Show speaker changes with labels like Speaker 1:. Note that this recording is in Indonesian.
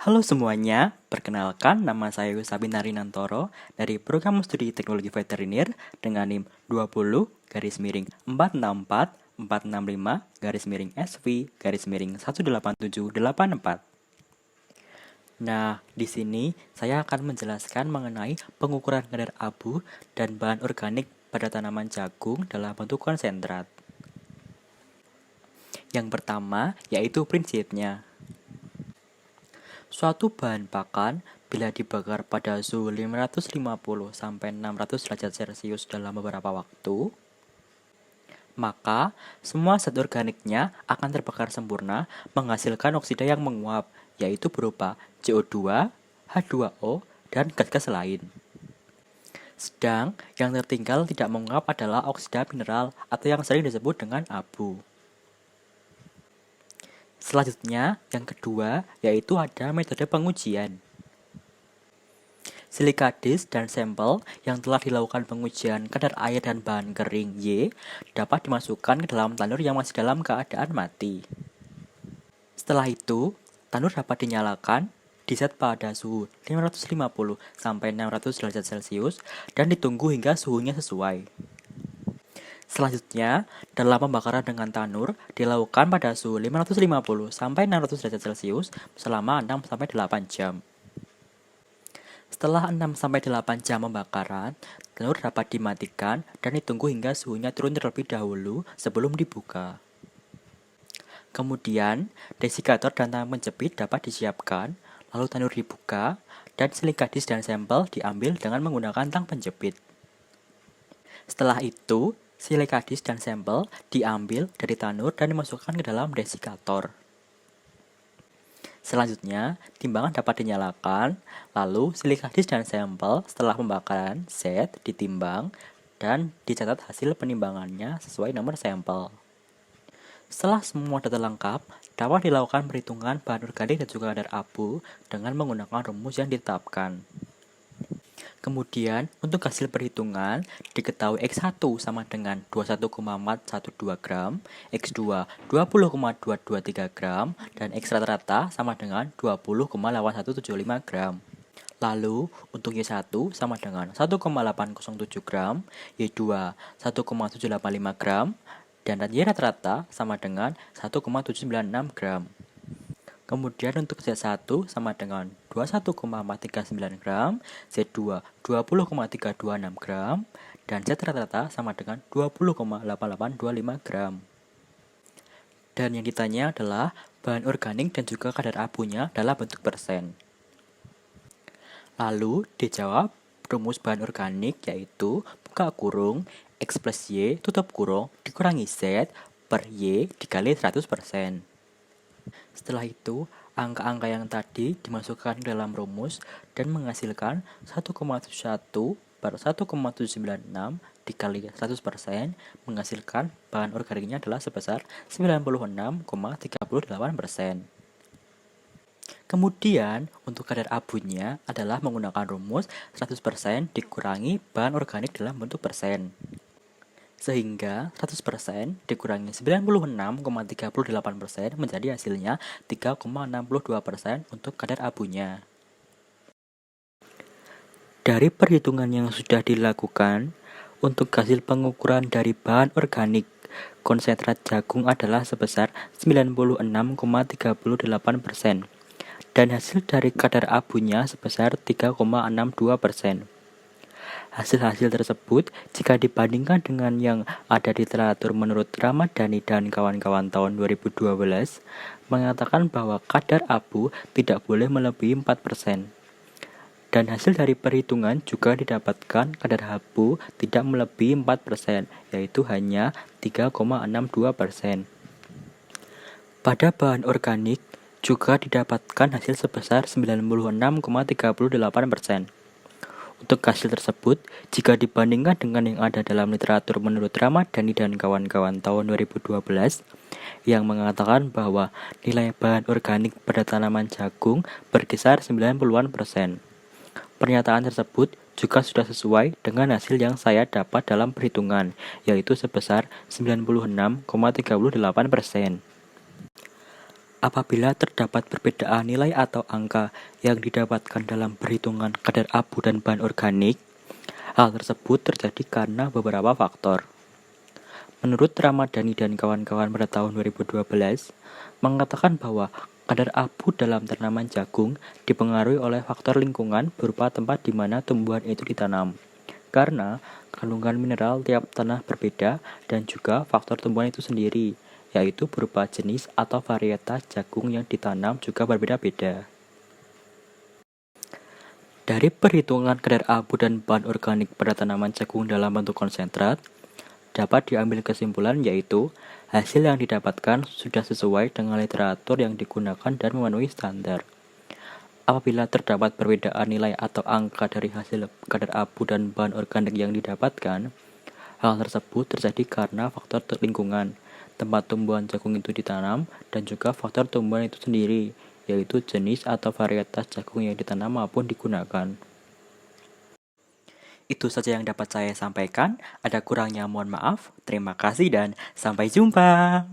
Speaker 1: Halo semuanya, perkenalkan nama saya Sabinari Nantoro dari Program Studi Teknologi Veteriner dengan NIM 20-465-465-SV-18784. Nah, di sini saya akan menjelaskan mengenai pengukuran kadar abu dan bahan organik pada tanaman jagung dalam bentuk konsentrat. Yang pertama, yaitu prinsipnya. Suatu bahan pakan bila dibakar pada suhu 550-600 derajat Celcius dalam beberapa waktu, maka semua zat organiknya akan terbakar sempurna menghasilkan oksida yang menguap, yaitu berupa CO2, H2O, dan gas-gas lain. Sedang yang tertinggal tidak menguap adalah oksida mineral atau yang sering disebut dengan abu. Selanjutnya, yang kedua, yaitu ada metode pengujian. Silika disk dan sampel yang telah dilakukan pengujian kadar air dan bahan kering Y dapat dimasukkan ke dalam tanur yang masih dalam keadaan mati. Setelah itu, tanur dapat dinyalakan, diset pada suhu 550-600 derajat Celcius dan ditunggu hingga suhunya sesuai. Selanjutnya, dalam pembakaran dengan tanur dilakukan pada suhu 550-600 derajat Celcius selama 6-8 jam. Setelah 6-8 jam pembakaran, tanur dapat dimatikan dan ditunggu hingga suhunya turun terlebih dahulu sebelum dibuka. Kemudian, desikator dan tang penjepit dapat disiapkan, lalu tanur dibuka, dan silika disk dan sampel diambil dengan menggunakan tang penjepit. Setelah itu, silika disk dan sampel diambil dari tanur dan dimasukkan ke dalam desikator. Selanjutnya, timbangan dapat dinyalakan, lalu silika disk dan sampel setelah pembakaran set ditimbang dan dicatat hasil penimbangannya sesuai nomor sampel. Setelah semua data lengkap, dapat dilakukan perhitungan bahan organik dan juga kadar abu dengan menggunakan rumus yang ditetapkan. Kemudian, untuk hasil perhitungan, diketahui X1 sama dengan 21,412 gram, X2 20,223 gram, dan X rata-rata sama dengan 20,8175 gram. Lalu, untuk Y1 sama dengan 1,807 gram, Y2 1,785 gram, dan Y rata-rata sama dengan 1,796 gram. Kemudian untuk Z1 sama dengan 21,439 gram, Z2 20,326 gram, dan Z rata-rata sama dengan 20,8825 gram. Dan yang ditanya adalah bahan organik dan juga kadar abunya dalam bentuk persen. Lalu dijawab rumus bahan organik yaitu buka kurung X plus Y tutup kurung dikurangi Z per Y dikali 100%. Setelah itu, angka-angka yang tadi dimasukkan ke dalam rumus dan menghasilkan 1,71 per 1,796 dikali 100% menghasilkan bahan organiknya adalah sebesar 96,38%. Kemudian, untuk kadar abunya adalah menggunakan rumus 100% dikurangi bahan organik dalam bentuk persen. Sehingga 100% dikurangi 96,38% menjadi hasilnya 3,62% untuk kadar abunya. Dari perhitungan yang sudah dilakukan, untuk hasil pengukuran dari bahan organik konsentrat jagung adalah sebesar 96,38% dan hasil dari kadar abunya sebesar 3,62%. Hasil-hasil tersebut jika dibandingkan dengan yang ada di literatur menurut Ramadhani dan kawan-kawan tahun 2012 mengatakan bahwa kadar abu tidak boleh melebihi 4%. Dan hasil dari perhitungan juga didapatkan kadar abu tidak melebihi 4%, yaitu hanya 3,62%. Pada bahan organik juga didapatkan hasil sebesar 96,38%. Untuk hasil tersebut, jika dibandingkan dengan yang ada dalam literatur menurut Ramadhani dan kawan-kawan tahun 2012, yang mengatakan bahwa nilai bahan organik pada tanaman jagung berkisar 90-an%. Pernyataan tersebut juga sudah sesuai dengan hasil yang saya dapat dalam perhitungan, yaitu sebesar 96,38%. Apabila terdapat perbedaan nilai atau angka yang didapatkan dalam perhitungan kadar abu dan bahan organik, hal tersebut terjadi karena beberapa faktor. Menurut Ramadhani dan kawan-kawan pada tahun 2012, mengatakan bahwa kadar abu dalam tanaman jagung dipengaruhi oleh faktor lingkungan berupa tempat di mana tumbuhan itu ditanam. Karena kandungan mineral tiap tanah berbeda dan juga faktor tumbuhan itu sendiri, yaitu berupa jenis atau varietas jagung yang ditanam juga berbeda-beda. Dari perhitungan kadar abu dan bahan organik pada tanaman jagung dalam bentuk konsentrat, dapat diambil kesimpulan yaitu hasil yang didapatkan sudah sesuai dengan literatur yang digunakan dan memenuhi standar. Apabila terdapat perbedaan nilai atau angka dari hasil kadar abu dan bahan organik yang didapatkan, hal tersebut terjadi karena faktor lingkungan, tempat tumbuhan jagung itu ditanam, dan juga faktor tumbuhan itu sendiri, yaitu jenis atau varietas jagung yang ditanam maupun digunakan. Itu saja yang dapat saya sampaikan. Ada kurangnya mohon maaf. Terima kasih dan sampai jumpa.